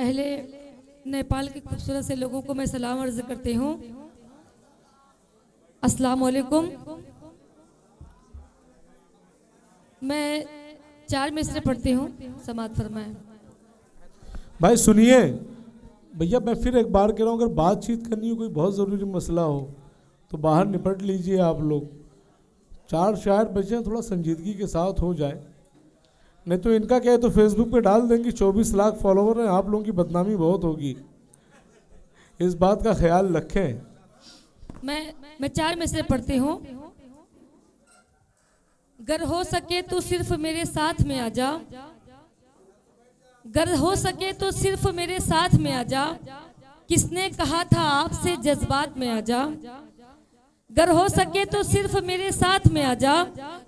पहले नेपाल के खूबसूरत से लोगों को मैं सलाम अर्ज करती हूँ। अस्सलाम वालेकुम। मैं 4 मिसरे पढ़ती हूँ, समात फरमाएं। भाई सुनिए भैया, मैं फिर एक बार कह रहा हूँ, अगर बातचीत करनी हो, कोई बहुत ज़रूरी मसला हो तो बाहर निपट लीजिए आप लोग। 4 शायर बचे हैं, थोड़ा संजीदगी के साथ हो जाए, नहीं तो इनका क्या है तो फेसबुक पे डाल देंगे 24 लाख फॉलोवर हैं, आप लोगों की बदनामी बहुत होगी, इस बात का ख्याल रखें। मैं 4 मिसरे पढ़ती हूँ। गर हो सके तो सिर्फ मेरे साथ में आ जा, गर हो सके तो सिर्फ मेरे साथ में आ जा, किसने कहा था आपसे जज्बात में आ जा। गर हो सके तो सिर्फ मेरे साथ में आ जा,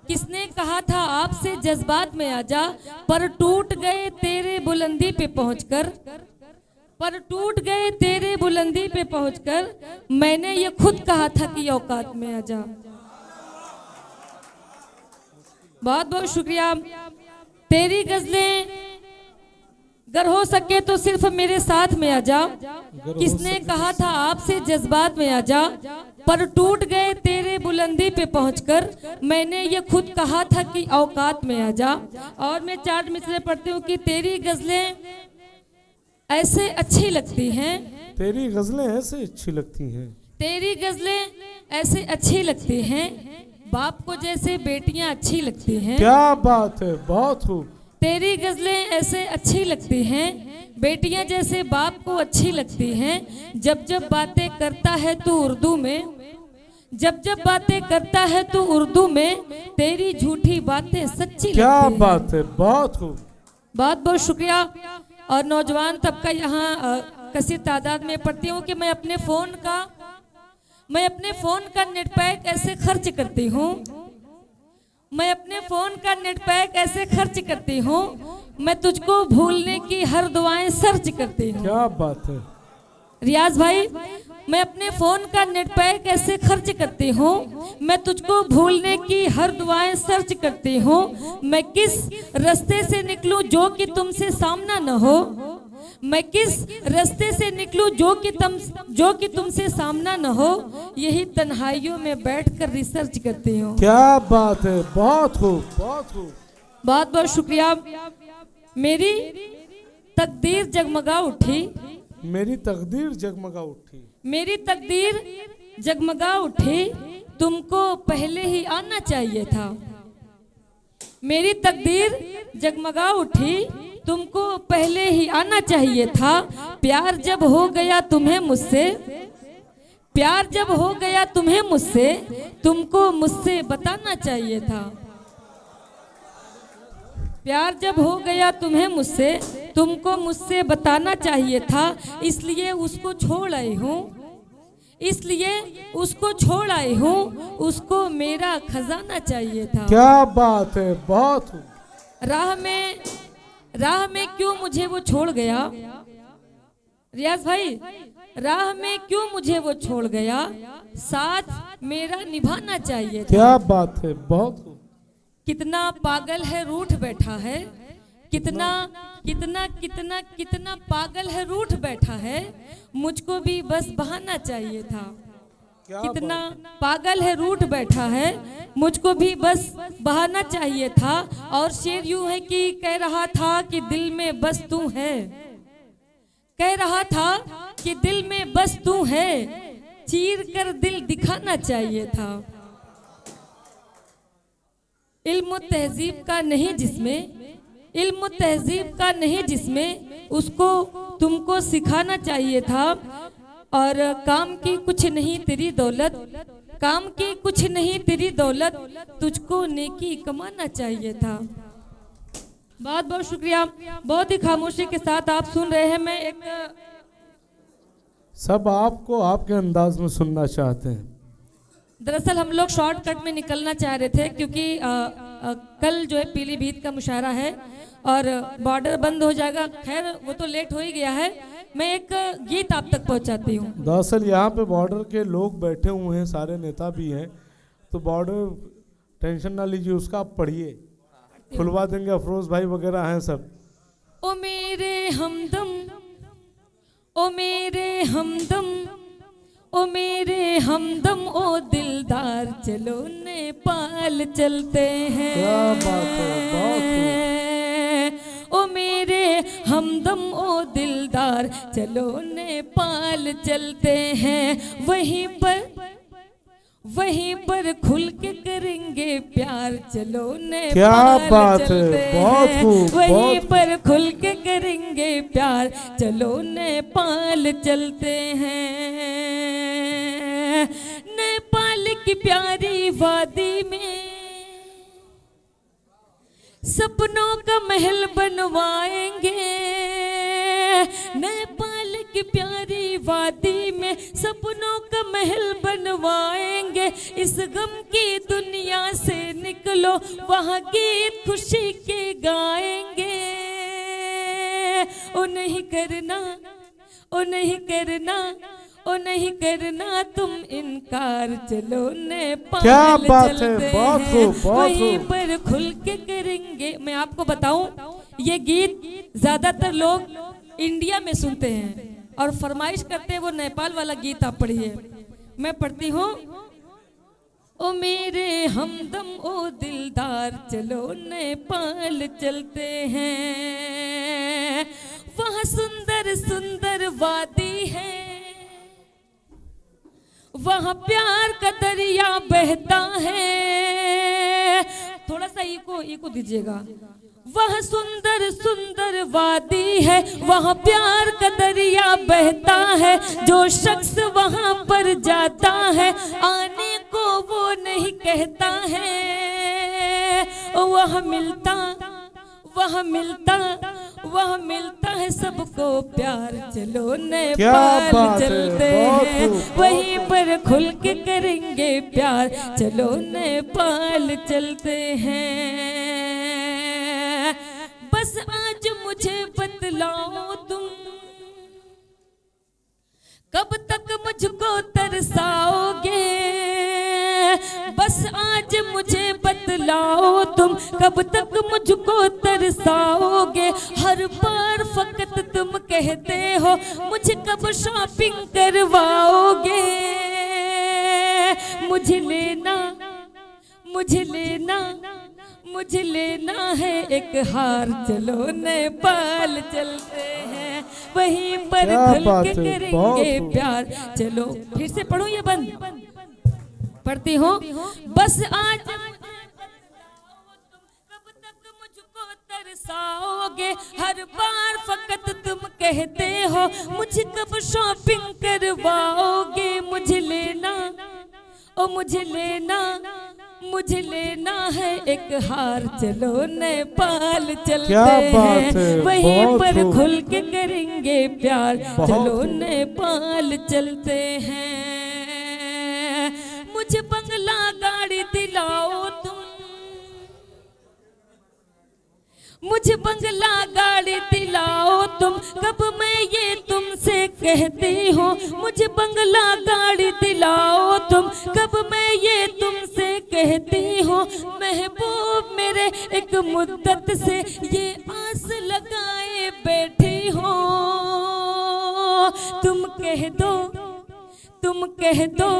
किसने कहा था आपसे जज्बात में आ जा। पर टूट गए तेरे बुलंदी पे पहुंचकर, पर टूट गए तेरे बुलंदी पे पहुंचकर, मैंने ये खुद कहा था कि औकात में आ जा। बहुत बहुत शुक्रिया। तेरी गजलें गर हो सके तो सिर्फ मेरे साथ में आ जा, किसने कहा था आपसे जज्बात में आ जा। पर टूट गए तेरे बुलंदी पे पहुंचकर, मैंने ये खुद कहा था कि औकात में आ जा। और मैं 4 मिसरे पढ़ती हूँ कि तेरी गजलें ऐसे अच्छी लगती हैं, तेरी गजलें ऐसे अच्छी लगती हैं, तेरी गजलें ऐसे अच्छी लगती हैं, बाप को जैसे बेटियां अच्छी लगती हैं। क्या बात है, बहुत खूब। तेरी गजलें ऐसे अच्छी लगती हैं, बेटियां जैसे बाप को अच्छी लगती हैं। जब जब बातें करता है तू उर्दू में, जब जब बातें करता है तू उर्दू में, तेरी झूठी बातें सच्ची क्या लगती हैं। बात है, बहुत खूब। बहुत बहुत शुक्रिया। और नौजवान तबका यहाँ कसीर तादाद में पढ़ती हूँ कि मैं अपने फ़ोन का नेट पैक ऐसे खर्च करती हूँ, मैं अपने फ़ोन का नेट पैक ऐसे खर्च करती हूँ, मैं तुझको भूलने की हर दुआएं सर्च करती हूँ। क्या बात है रियाज भाई, मैं अपने फ़ोन का नेट पैक ऐसे खर्च करती हूँ, मैं तुझको भूलने की हर दुआएं सर्च करती हूँ। मैं किस रास्ते से निकलूं जो कि तुमसे सामना न हो, मैं किस रास्ते से निकलूं जो कि तुमसे सामना न हो, यही तन्हाइयों में बैठकर रिसर्च करती हूँ। क्या बात है, बहुत खूब, बहुत खूब। बहुत बहुत शुक्रिया। मेरी तकदीर जगमगा उठी, मेरी तकदीर जगमगा उठी, मेरी तकदीर जगमगा उठी, तुमको पहले ही आना चाहिए था। मेरी तकदीर जगमगा उठी, तुमको पहले ही आना चाहिए था। प्यार जब हो गया तुम्हें मुझसे, प्यार जब हो गया तुम्हें मुझसे, तुमको मुझसे बताना चाहिए था। प्यार जब हो गया तुम्हें मुझसे, तुमको मुझसे बताना चाहिए था। इसलिए उसको छोड़ आई हूँ, इसलिए उसको छोड़ आई हूँ, उसको मेरा खजाना चाहिए था। क्या बात है, बहुत खूब। राह में क्यों मुझे वो छोड़ गया, रियाज भाई, राह में क्यों मुझे वो छोड़ गया, साथ मेरा निभाना चाहिए था। क्या बात है, बहुत खूब। कितना पागल है रूठ बैठा है, कितना कितना कितना कितना पागल है रूठ बैठा है, मुझको भी बस बहाना चाहिए था। कितना पागल है रूठ बैठा है, मुझको भी बस बहाना चाहिए था। और शेर यूं है कि कह रहा था कि दिल में बस तू है, कह रहा था कि दिल में बस तू है, चीर कर दिल दिखाना चाहिए था। इल्म तहजीब का नहीं जिसमें, इल्म तहजीब का नहीं जिसमें, उसको तुमको सिखाना चाहिए था। और काम की कुछ नहीं तेरी दौलत, काम की कुछ नहीं तेरी दौलत, तुझको नेकी कमाना चाहिए था। बहुत बहुत शुक्रिया। बहुत ही खामोशी के साथ आप सुन रहे हैं। मैं एक सब आपको आपके अंदाज में सुनना चाहते हैं। दरअसल हम लोग शॉर्टकट में निकलना चाह रहे थे, क्योंकि कल जो है पीलीभीत का मुशायरा है और बॉर्डर बंद हो जाएगा। खैर वो तो लेट हो ही गया है। मैं एक गीत आप तक पहुंचाती हूँ। दरअसल यहाँ पे बॉर्डर के लोग बैठे हुए हैं, सारे नेता भी हैं, तो बॉर्डर टेंशन ना लीजिए, उसका आप पढ़िए, खुलवा देंगे, अफरोज भाई वगैरह हैं सब। ओ मेरे हमदम ओ मेरे हमदम, ओ मेरे हमदम, ओ दिलदार, चलो नेपाल चलते हैं। क्या बात है, बहुत खूब। ओ मेरे हमदम, ओ दिलदार, चलो नेपाल चलते हैं। वहीं पर खुल के करेंगे प्यार, चलो क्या नेपाल बात है, चलते बहुत हैं। खूब, वहीं बहुत पर खुल के करेंगे प्यार, चलो नेपाल चलते हैं। नेपाल की प्यारी वादी में सपनों का महल बनवाएंगे। नेपाल की प्यारी वादी में सपनों का महल बनवाएंगे। इस गम की दुनिया से निकलो, वहाँ गीत खुशी के गाएंगे। ओ नहीं करना, ओ नहीं करना, ओ नहीं करना तुम इनकार, चलो नेपाल क्या बात है, चलते बहुत हैं। खूब, बहुत वहीं खूब। पर खुल के करेंगे। मैं आपको बताऊं, ये गीत ज्यादातर लोग इंडिया में सुनते हैं और फरमाइश करते हैं वो नेपाल वाला गीत आप पढ़िए। मैं पढ़ती हूँ। ओ मेरे हमदम, ओ दिलदार, चलो नेपाल चलते हैं। वहाँ सुंदर सुंदर वादी है, वहाँ प्यार का दरिया बहता है। थोड़ा सा इको दीजिएगा। वह सुंदर सुंदर वादी है, वहाँ प्यार का दरिया बहता है। जो शख्स वहाँ पर जाता है, आने को वो नहीं कहता है। वह मिलता, वह मिलता, वह मिलता है सबको प्यार, चलो नेपाल बात है, चलते बहुत हैं। खूब, बहुत वहीं पर खुल के करेंगे प्यार, चलो नेपाल चलते हैं। बस आज मुझे बतलाओ तुम, कब तक मुझको तरसाओगे। बस आज मुझे बतलाओ तुम, कब तक मुझको तरसाओगे। हर बार फकत तुम कहते हो, मुझे कब शॉपिंग करवाओगे। मुझे लेना, मुझे लेना, मुझे लेना है एक हार, चलो नेपाल चलते हैं। वहीं पर क्या खुल बात के है, करेंगे बहुत प्यार, चलो। फिर से पढ़ूं या बंद? पढ़ती हूँ। बस आज कब तक मुझको तरसाओगे। हर बार फकत तुम कहते हो, मुझे कब शॉपिंग करवाओगे। मुझे लेना, ओ मुझे लेना, मुझे लेना है एक हार, चलो नेपाल चलते क्या बात हैं। है, वहीं बहुत पर खूब। खुल के करेंगे प्यार, बहुत चलो खूब। नेपाल चलते हैं। मुझे बंगला गाड़ी दिलाओ तुम, मुझे बंगला गाड़ी दिलाओ तुम, कब मैं ये तुमसे कहती हूँ। मुझे बंगला गाड़ी दिलाओ तुम, कब मैं ये तुमसे कहती हूँ। महबूब मेरे एक मुद्दत से ये आस लगाए बैठी हूँ। तुम कह दो, तुम कह दो,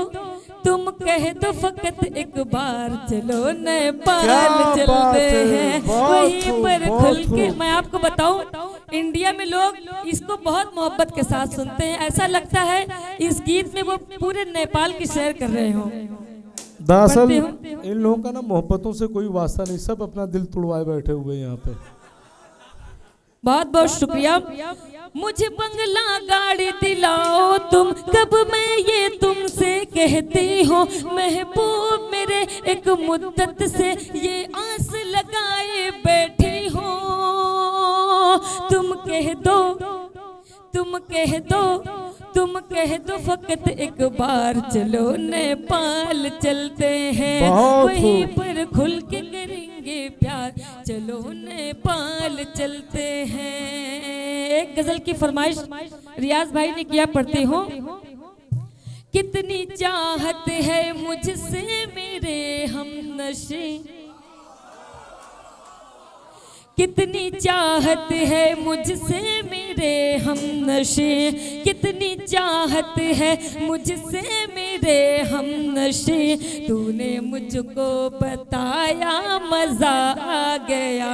तुम कह दो फकत एक बार, चलो नेपाल क्या बात चलते है, हैं। बहुत वहीं खूब, पर बहुत खुल के। खूब। मैं आपको बताऊं, इंडिया में लोग इसको बहुत मोहब्बत के साथ सुनते हैं। ऐसा लगता है इस गीत में वो पूरे नेपाल की सैर कर रहे हो। दरअसल पढ़ते हो? इन लोगों का ना मोहब्बतों से कोई वास्ता नहीं, सब अपना दिल तुड़वाए बैठे हुए हैं यहाँ पे। बहुत बहुत शुक्रिया। मुझे बंगला गाड़ी दिलाओ तुम, कब मैं ये तुमसे कहती हूँ। महबूब मेरे एक मुद्दत से ये आस लगाए बैठी हूँ। तुम कह दो, तुम कह दो, तुम कह दो फकत एक बार, चलो नेपाल चलते हैं। बहुत वहीं खूब। पर खुल के करेंगे प्यार, चलो नेपाल चलते हैं। एक गजल की फरमाइश रियाज भाई ने किया, पढ़ती हूँ। कितनी चाहत है मुझसे मेरे हमनशी, कितनी चाहत है मुझसे मेरे हमनशे, कितनी चाहत है मुझसे मेरे हमनशे, तूने मुझको बताया मजा आ गया।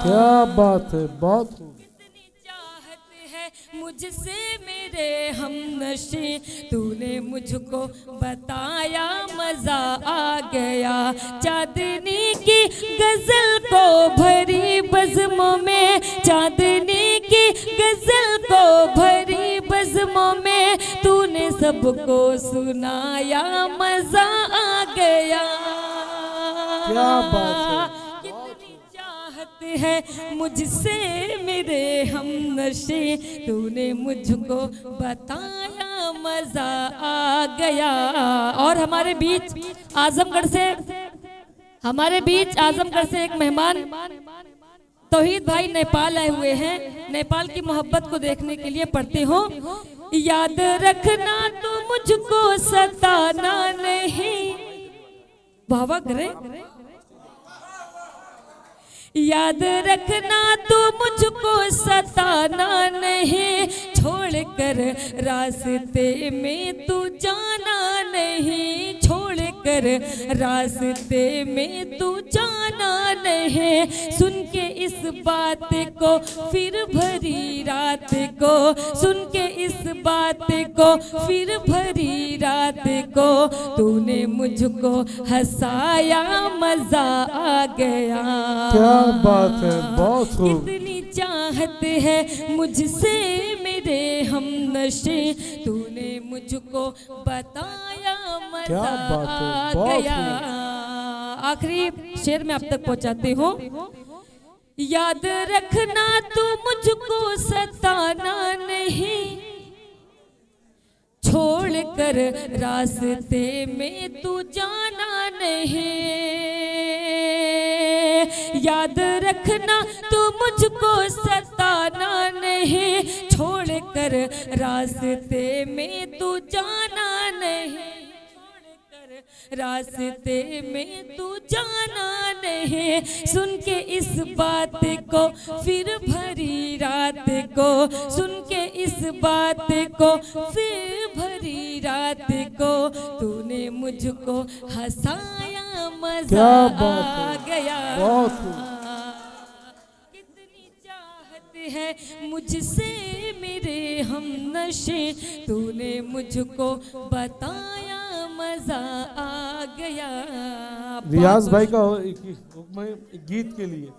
क्या बात है, बहुत कितनी चाहत है मुझसे मेरे हमनशे, तूने मुझको बताया मजा आ गया। चांदनी की गजल को भरी बज़्मों में, चांदनी की गजल को भरी बज़्मों में, तूने सबको सुनाया मजा आ गया। क्या बात है। कितनी चाहत है मुझसे मेरे हमनशे, तूने मुझको बताया मजा आ गया। और हमारे बीच आजमगढ़ से एक मेहमान तौहीद भाई नेपाल आए हुए हैं। नेपाल की मोहब्बत को देखने के लिए पढ़ते हो, याद रखना तो मुझको सताना नहीं। वाह करे। याद रखना तो मुझको सताना नहीं, छोड़कर रास्ते में तू जाना नहीं, छोड़कर रास्ते में तू जाना नहीं। सुन के इस बात को फिर भरी रात को, सुन के इस बात को फिर भरी रात को, तूने मुझको हंसाया मजा आ गया। क्या बात है, बहुत खूब। कितनी चाहत है मुझसे मेरे हमनशे, तूने मुझको बताया मजा क्या बात है, आ बहुत गया। आखिरी शेर में अब तक पहुंचाते हो, याद रखना तू मुझको सताना नहीं, छोड़कर रास्ते में तू जाना नहीं। याद रखना तू मुझको सताना नहीं, छोड़कर रास्ते में तू जाना नहीं, छोड़कर रास्ते में तू जाना नहीं। सुन के इस बात को फिर भरी रात को, सुन के इस बात को फिर भरी रात को, तूने मुझको हंसाया मजा आ गया। कितनी चाहत है मुझसे मेरे हमनशे, तूने मुझको बताया मजा आ गया। रियाज भाई का एक गीत के लिए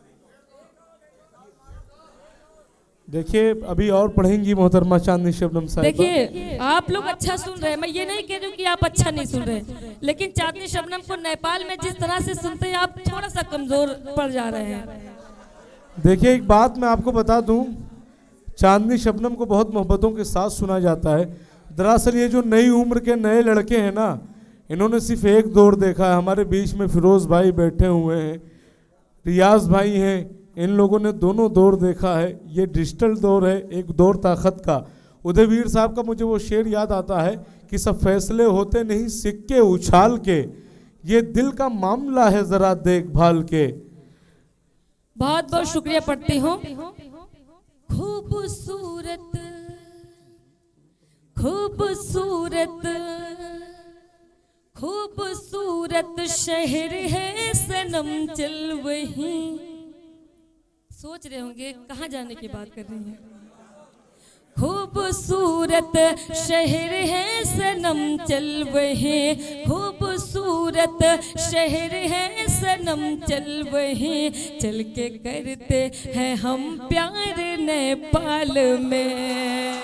देखिए, अभी और पढ़ेंगी मोहतरमा चांदनी शबनम साहिबा। देखिए आप लोग अच्छा सुन रहे हैं, मैं ये नहीं कह रही हूँ कि आप अच्छा नहीं सुन रहे, लेकिन चांदनी शबनम को नेपाल में जिस तरह से सुनते हैं आप थोड़ा सा कमजोर पड़ जा रहे हैं। देखिए एक बात मैं आपको बता दूं, चांदनी शबनम को बहुत मोहब्बतों के साथ सुना जाता है। दरअसल ये जो नई उम्र के नए लड़के हैं ना, इन्होंने सिर्फ एक दौर देखा है। हमारे बीच में फिरोज भाई बैठे हुए हैं, रियाज भाई हैं, इन लोगों ने दोनों दौर देखा है। ये डिजिटल दौर है, एक दौर ताकत का। उदयवीर साहब का मुझे वो शेर याद आता है कि सब फैसले होते नहीं सिक्के उछाल के, ये दिल का मामला है जरा देखभाल के। बहुत बहुत शुक्रिया पढ़ती हूँ। खूबसूरत खूबसूरत खूबसूरत शहर है सनम चल वही। सोच रहे होंगे कहाँ जाने की बात कर रही हैं। खूबसूरत शहर है सनम चल वही, खूबसूरत शहर है सनम चल वही, चल के करते हैं हम प्यार नेपाल में।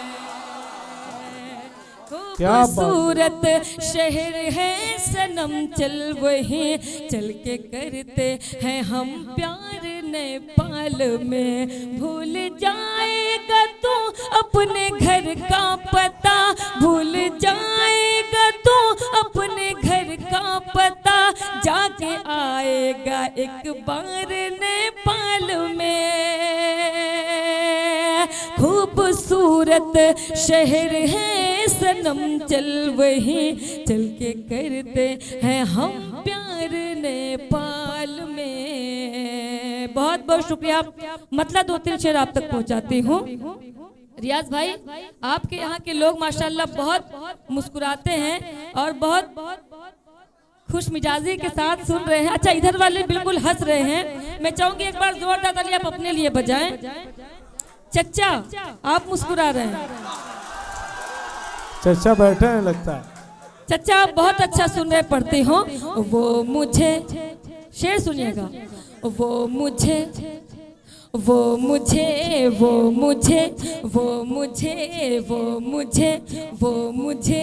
खूबसूरत शहर है सनम चल वही, चल के करते हैं हम प्यार नेपाल में। भूल जाएगा तू अपने घर का पता, भूल जाएगा तू अपने घर का पता, जाके आएगा एक बार नेपाल में। खूबसूरत शहर है सनम चल वही, चल के करते हैं हम प्यार नेपाल में। हैं। बहुत बहुत शुक्रिया। मतलब 2-3 शेर आप तक पहुंचाती हूँ। रियाज भाई, आपके यहाँ के लोग माशाल्लाह बहुत मुस्कुराते हैं और बहुत खुश मिजाजी के साथ सुन रहे हैं। अच्छा, इधर वाले बिल्कुल हंस रहे हैं। मैं चाहूंगी एक बार जोरदार ताली आप अपने लिए बजाएं। चच्चा, आप मुस्कुरा रहे हैं। चचा बैठे हैं लगता है। चच्चा, आप बहुत अच्छा सुन रहे, पढ़ते हो। वो मुझे, शेर सुनिएगा। वो मुझे, वो मुझे, वो मुझे, वो मुझे, वो मुझे, वो मुझे,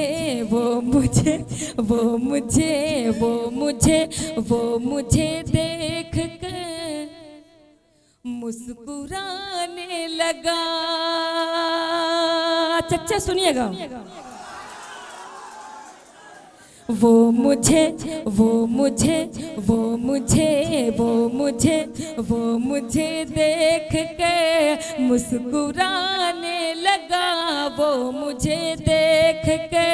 वो मुझे, वो मुझे, वो मुझे, वो मुझे देख कर मुस्कुराने लगा। चच्चा सुनिएगा। वो मुझे, वो मुझे, वो मुझे, वो मुझे, वो मुझे देख के मुस्कुराने लगा। वो मुझे देख के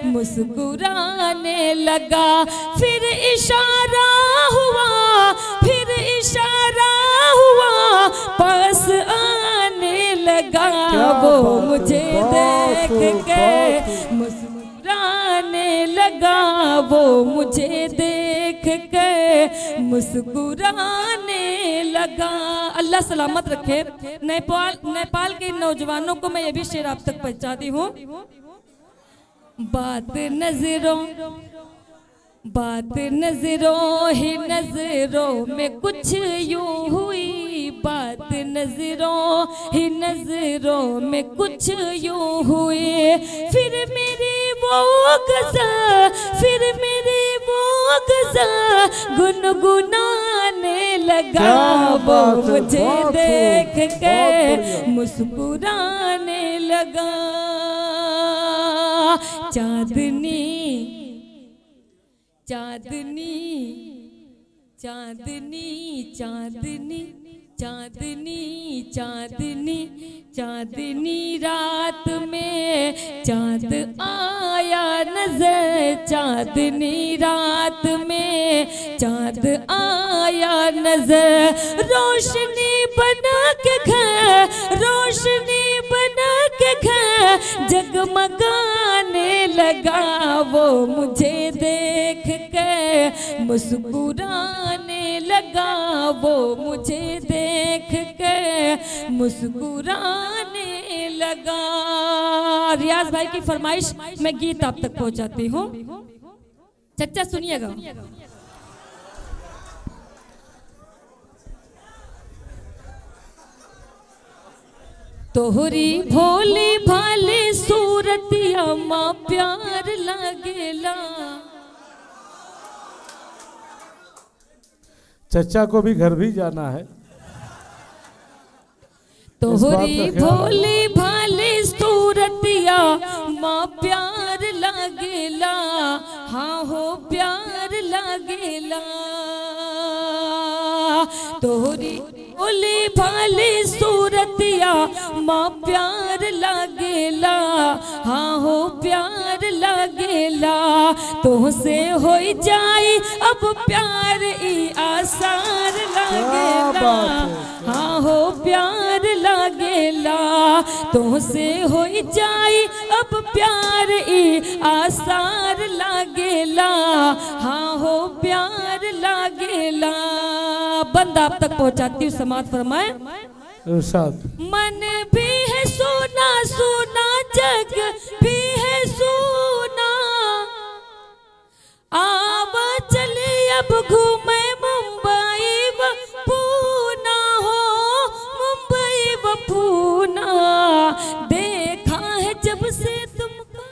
मुस्कुराने लगा। फिर इशारा हुआ, फिर इशारा हुआ, पास आने लगा। वो मुझे देख के मुस्कुराने लगा। वो मुझे देख के मुस्कुराने लगा। अल्लाह सलामत रखे। नेपाल के नौजवानों को मैं ये भी शेर आप तक पहुंचाती हूँ। बात नजरों ही नजरों में कुछ यूं हुई। बात नजरों ही नजरों में कुछ यूं हुई। फिर मेरी वो गज़ल, फिर मेरी वो गज़ल गुनगुनाने लगा। वो मुझे देख के मुस्कुराने लगा। चांदनी चांदनी चांदनी चांदनी चांदनी चांदनी चांदनी रात में चांद आया नजर। चांदनी रात में चांद आया नजर। रोशनी बना के घर, रोशनी बना के घर जगमगाने लगा। वो मुझे देख के मुस्कुराने लगा। वो मुझे देख के मुस्कुराने लगा। रियाज भाई की फरमाइश मैं गीत आप तक पहुंचाती हूँ। चच्चा सुनिएगा। तोहरी भोली भाली सूरतिया माँ प्यार लागेला। चचा को भी घर भी जाना है। तोहरी भोली भाली सूरतिया माँ प्यार लागेला। हाँ हो प्यार लागेला। तोहरी भोली भाली सूरतिया माँ प्यार लागेला। हाँ हो प्यार लागेला। तुहसे हो जाई अब प्यार ई आसार लागेला। हाँ हो प्यार लागेला। तुहसे हो जाई अब प्यार ई आसार लागेला। हाँ हो प्यार लागेला। बंद आप तक पहुंचाती हूँ। समाज फरमाए। मन भी है सोना सोना, जग भी है सोना। आवा चले अब घूमे मुंबई व पूना हो, मुंबई व पूना। देखा है जब से तुमको,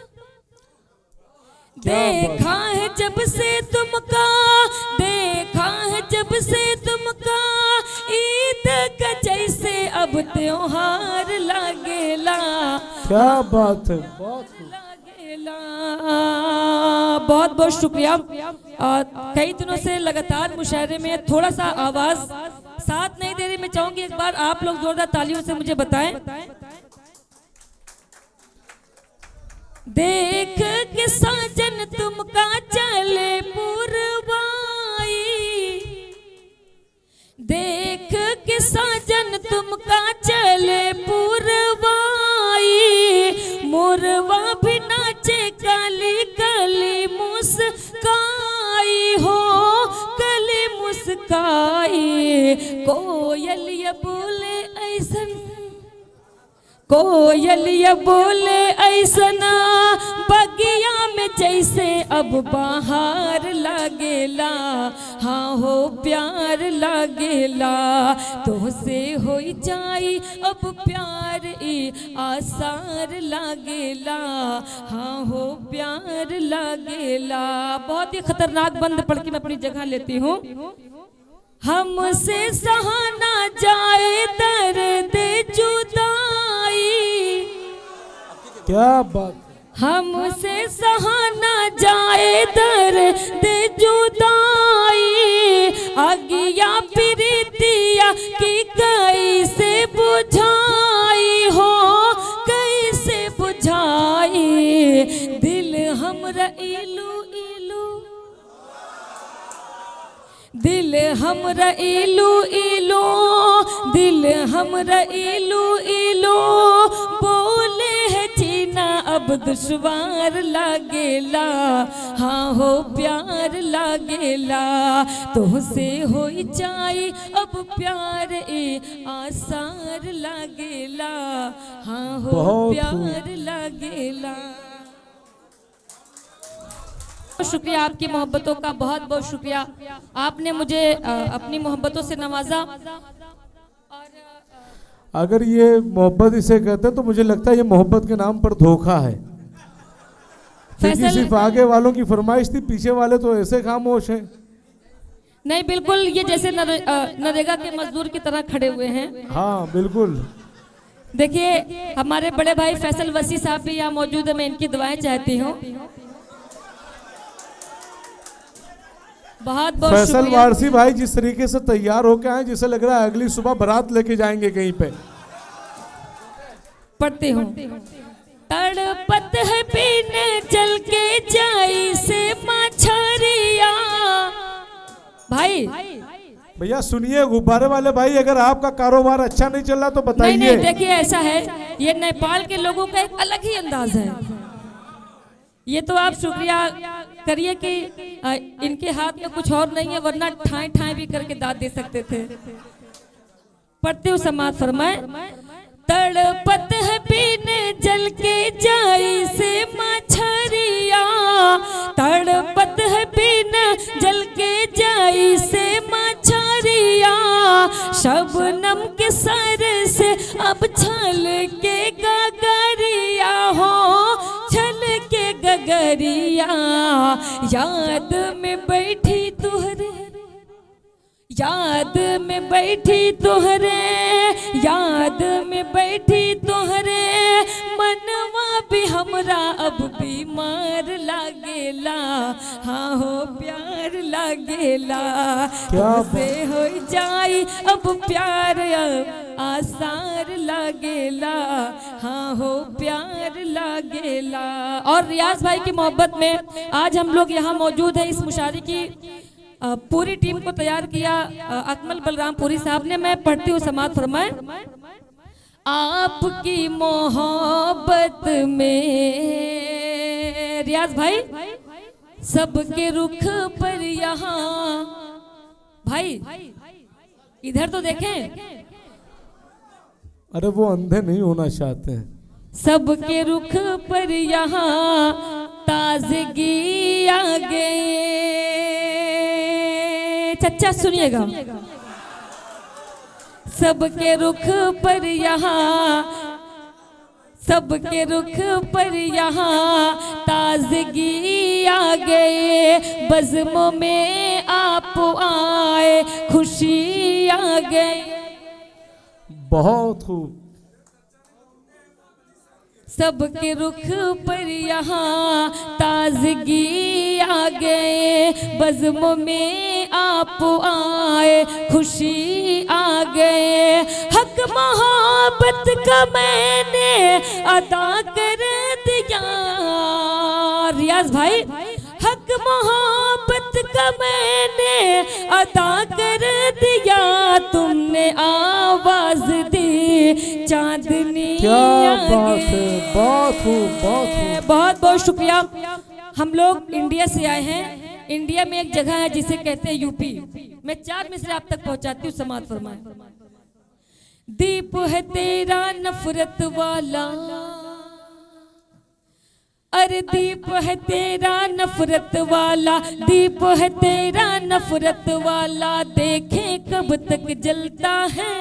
देखा है जब से तुमका, देखा है जब से तुमका। ईद का जैसे अब त्योहार लागेला। क्या बात है, बहुत लागेला। बहुत बहुत शुक्रिया। कई दिनों से लगातार मुशायरे में थोड़ा सा आवाज साथ नहीं दे रही। मैं चाहूंगी एक बार आप लोग जोरदार तालियों से मुझे बताएं। देख के साजन तुमका चले पुरवाई, देख कोयल ये बोले ऐसन, कोयल ये बोले ऐसना बगिया में जैसे अब बाहर लागेला, हाँ हो प्यार लागेला, तोहसे हो जाई अब प्यार ई आसार लागेला, हाँ हो प्यार लागेला। बहुत ही खतरनाक बंद पढ़ के मैं अपनी जगह लेती हूँ। हमसे सहा ना जाए दर्द जुदाई, क्या बात, हमसे सहा ना जाए दर्द जुदाई, आगिया प्रीतिया की कैसे बुझाई हो, कैसे बुझाई, दिल हमरा इलू इलू, दिल हमरा इलू इलू, दिल हमरा इलू इलू, बोले है जीना अब दुश्वार लागेला, हाँ हो प्यार लागेला, तुझसे हो जाई अब प्यार ए आसार लागेला, हाँ हो प्यार लागेला। शुक्रिया आपकी मोहब्बतों का, बहुत बहुत शुक्रिया, आपने मुझे अपनी मोहब्बतों से नवाजा। और अगर ये मोहब्बत इसे कहते हैं तो मुझे लगता है ये मोहब्बत के नाम पर धोखा है, क्योंकि सिर्फ आगे वालों की फरमाइश थी, पीछे वाले तो ऐसे खामोश हैं। नहीं बिल्कुल, ये जैसे नरेगा के मजदूर की तरह खड़े हुए हैं। हाँ बिल्कुल। देखिए हमारे बड़े भाई फैसल वसी साहब भी यहाँ मौजूद है, मैं इनकी दुआएं चाहती हूँ। बहुत बहुत फैसल वारसी भाई जिस तरीके से तैयार होके आए, जिसे लग रहा है अगली सुबह बारात लेके जाएंगे कहीं पे। पढ़ती हूँ। तड़पत है पीने चल के जाई से मछरिया। भाई भैया सुनिए, गुब्बारे वाले भाई, अगर आपका कारोबार अच्छा नहीं चल रहा तो बताइए। नहीं देखिए ऐसा है, ये नेपाल के लोगों का एक अलग ही अंदाज है। ये तो आप शुक्रिया करिए कि इनके हाथ में कुछ और नहीं है, वरना ठाए ठाए भी करके दाद दे सकते थे। पढ़ते हो समाज फरमाए, तड़पत है पीने जल के जाई से मछरिया, तड़पत है पीने जल के जाई से मछरिया, शबनम के सर से अब छल के गगरिया हो, छल के गगरिया, याद में बैठी तुहरे, याद में बैठी तुहरे, याद में बैठी तुहरे, मनवा भी हमरा अब बीमार लागेला, हाँ हो प्यार लागेला, तुझसे हो जाई अब प्यार आसार लागेला, हाँ हो प्यार लागेला। और रियाज भाई की मोहब्बत में आज हम लोग यहाँ मौजूद है। इस मुशायरे की पूरी टीम को तैयार किया अकमल बलरामपुरी साहब ने। मैं पढ़ती हूँ समाज फरमाए, आपकी मोहब्बत में रियाज भाई सबके रुख पर यहाँ, भाई इधर तो देखें, अरे वो अंधे नहीं होना चाहते हैं। सबके रुख पर यहाँ ताजगी आ गए। चचा सुनिएगा, सबके रुख पर यहाँ, सबके रुख पर यहाँ ताजगी आ गए, बज़्मों में आप आए खुशी आ गई। बहुत खूब। सबके रुख पर यहाँ ताजगी आ गए, बज़्मों में आप आए खुशी आ गए, हक मोहब्बत का मैंने अदा कर दिया। रियाज भाई, हक मोहब्बत का मैंने अदा कर दिया, तुमने आवाज दी चांदनी। क्या बात है, बहुत खूब, बहुत खूब। बहुत बहुत शुक्रिया। हम लोग इंडिया से आए हैं। इंडिया में एक जगह है जिसे कहते हैं यूपी। मैं 4 मिसरे आप तक पहुंचाती हूँ, समाप्त फरमाए। दीप है तेरा नफरत वाला, अरे दीप है तेरा नफरत वाला, दीप है तेरा नफरत वाला, देखें कब तक जलता है।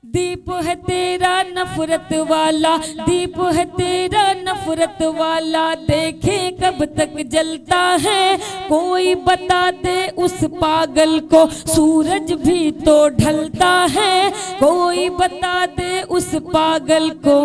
दीप है तेरा नफरत वाला, दीप है तेरा नफरत वाला, देखें कब तक जलता है। कोई बता दे उस पागल को सूरज भी तो ढलता है। कोई बता दे उस पागल को,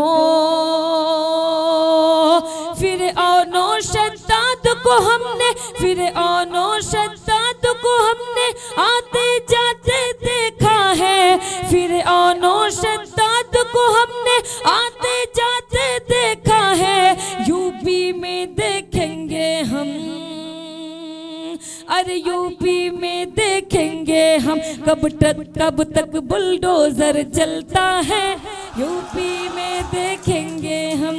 फिर औनो शद्दाद को हमने, फिर औनो शद्दाद को हमने आते जाते देखा है। फिर औनो शद्दाद को हमने आते जाते देखा है। यूपी में देखेंगे हम, अरे यूपी में देखेंगे हम, कब तक बुलडोजर चलता है। यूपी में देखेंगे हम,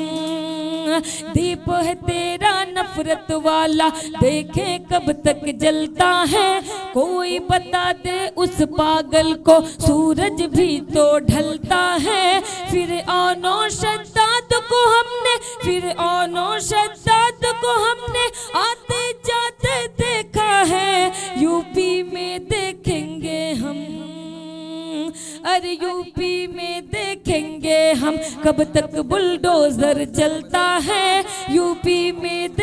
दीप है तेरा नफरत वाला, देखें कब तक जलता है। कोई बता दे उस पागल को सूरज भी तो ढलता है। फिर औनो शद्दाद को हमने, फिर औनो शद्दाद को हमने आते जाते देखा है। यूपी में देखेंगे हम, अरे यूपी में देखेंगे हम, कब तक बुलडोजर चलता है। यूपी में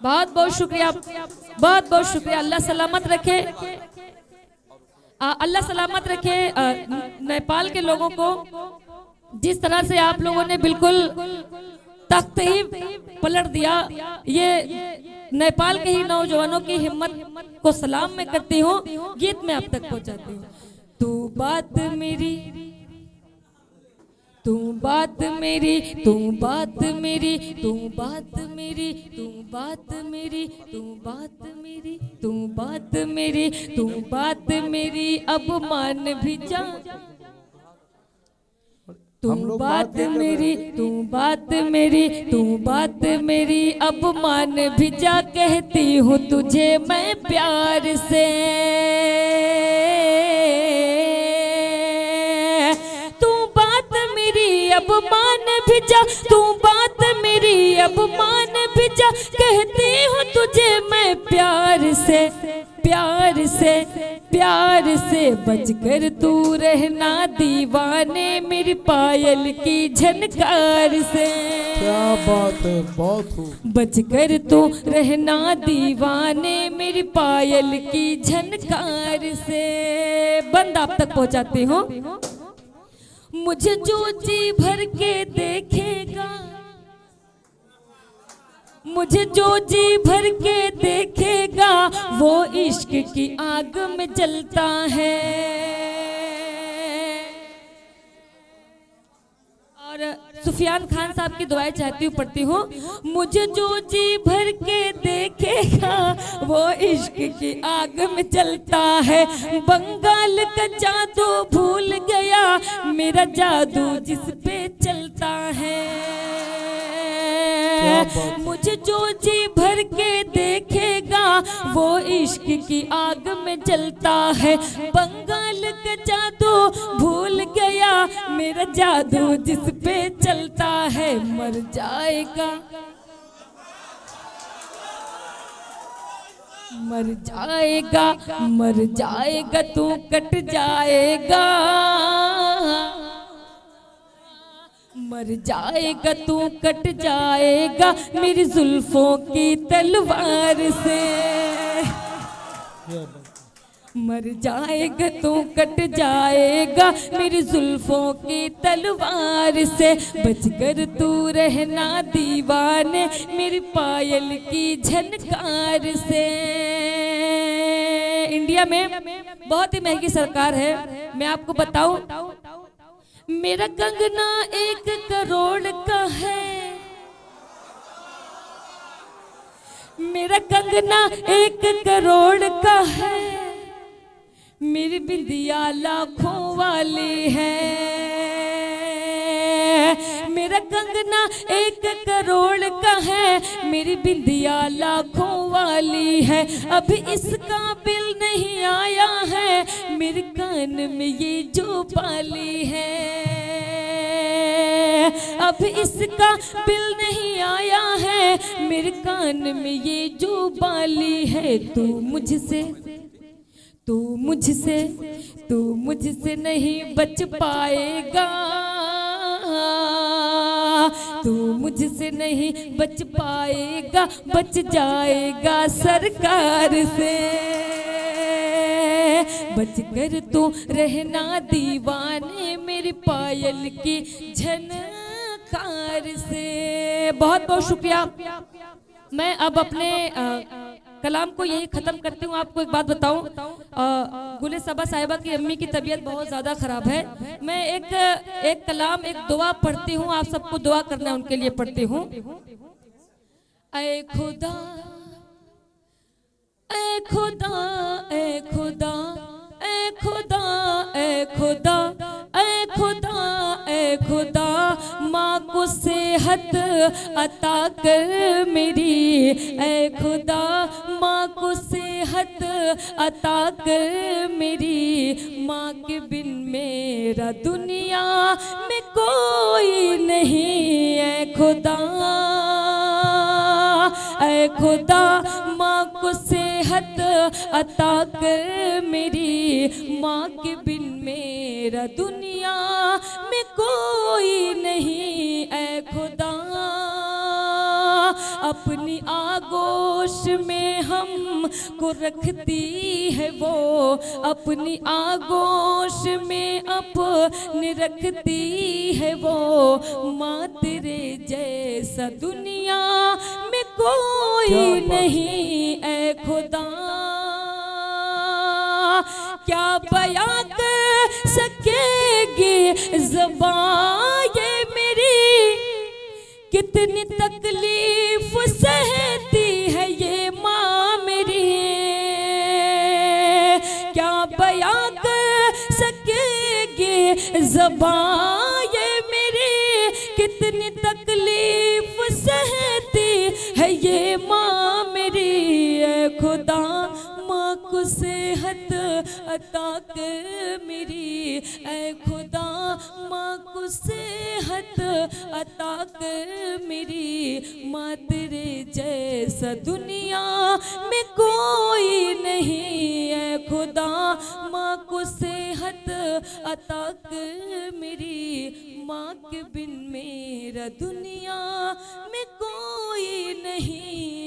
बहुत बहुत शुक्रिया, बहुत बहुत शुक्रिया। अल्लाह सलामत रखे, अल्लाह सलामत रखे नेपाल के लोगों को। जिस तरह से आप लोगों ने बिल्कुल तख्त ही पलट दिया, ये नेपाल के ही नौजवानों की हिम्मत को सलाम मैं करती हूँ। गीत में आप तक पहुँचाती हूँ। तू बात मेरी, तू बात मेरी, तू बात मेरी, तू बात मेरी, तू बात मेरी, तू बात मेरी, तू बात मेरी, तू बात मेरी, अब मान भी जा। तू बात मेरी, तू बात मेरी, तू बात मेरी, अब मान भी जा। कहती हूँ तुझे मैं प्यार से, तू बात मेरी अब मान भी जा। तू बात मेरी अब मान भी जा। कहती हूँ तुझे मैं प्यार से, प्यार से, प्यार से। बचकर तू रहना दीवाने मेरी पायल की झनकार से। क्या बात है, बहुत खूब। बचकर तू रहना दीवाने मेरी पायल की झनकार से। बंद आप तक पहुंचाती हूँ। मुझे जो जी भर के देखेगा, मुझे जो जी भर के देखेगा, वो इश्क की आग में जलता है। और सुफियान खान साहब की दुआएं चाहती हूँ, पढ़ती हूँ। मुझे जो जी भर के देखेगा, वो इश्क की आग में जलता है। बंगाल का जादू भूल गया, मेरा जादू जिस पे चलता है। मुझे जो जी भर के देखेगा, वो इश्क की आग में जलता है। बंगाल का जादू भूल गया, मेरा जादू जिस पे चलता है। मर जाएगा, मर जाएगा, मर जाएगा, तू कट जाएगा। मर जाएगा, तू कट जाएगा, मेरी जुल्फों की तलवार से। मर जाएगा, तू कट जाएगा, मेरी जुल्फों की तलवार से। बचकर तू रहना दीवाने मेरी पायल की झनकार से। इंडिया में बहुत ही महंगी सरकार है, मैं आपको बताऊं। मेरा कंगना 1 करोड़ का है, मेरा कंगना 1 करोड़ का है। मेरी बिंदिया लाखों वाली है, मेरा कंगना 1 करोड़ का है, मेरी बिंदिया लाखों वाली है। अभी इसका बिल नहीं आया है, मेरे कान में ये जो बाली है। अब इसका बिल नहीं आया है, मेरे कान में ये जो बाली है। तू मुझसे नहीं बच पाएगा, तू मुझसे नहीं बच पाएगा, बच जाएगा सरकार से। बच कर तू रहना दीवाने मेरी पायल की झनकार से। बहुत बहुत शुक्रिया। मैं अब अपने कलाम को यही ख़त्म करती हूँ। आपको एक बात बताऊँ, गुले सबा साहिबा की अम्मी की तबीयत बहुत ज़्यादा ख़राब है। मैं एक कलाम, एक दुआ पढ़ती हूँ, आप सबको दुआ करना है उनके लिए पढ़ती हूँ। ऐ खुदा, ऐ खुदा, ऐ खुदा, ऐ खुदा, ऐ खुदा, ऐ खुदा, ऐ खुदा, माँ को सेहत अता कर मेरी। ऐ खुदा, माँ को सेहत अता कर मेरी। माँ के बिन मेरा दुनिया में कोई नहीं। ऐ खुदा, ऐ खुदा, माँ को सेहत अता कर मेरी। माँ के बिन मेरा दुनिया में कोई नहीं। ऐ खुदा, अपनी आगोश में हमको रखती है वो, अपनी आगोश में अपने रखती है वो। माँ तेरे जैसा दुनिया में कोई नहीं। ऐ खुदा, क्या बयां कर सकेगी ज़बान ये मेरी, कितनी तकलीफ सहती है ये माँ मेरी। क्या बयां कर सकेगी ज़बान ये मेरी, कितनी तकलीफ सहती है ये माँ मेरी। ऐ खुदा, माँ को सेहत अता कर मेरी। ऐ खुदा, माँ को सेहत अता कर मेरी। माँ तेरे जैसा दुनिया में कोई नहीं। ऐ खुदा, माँ को सेहत अता कर मेरी। माँ के बिन मेरा दुनिया में कोई नहीं।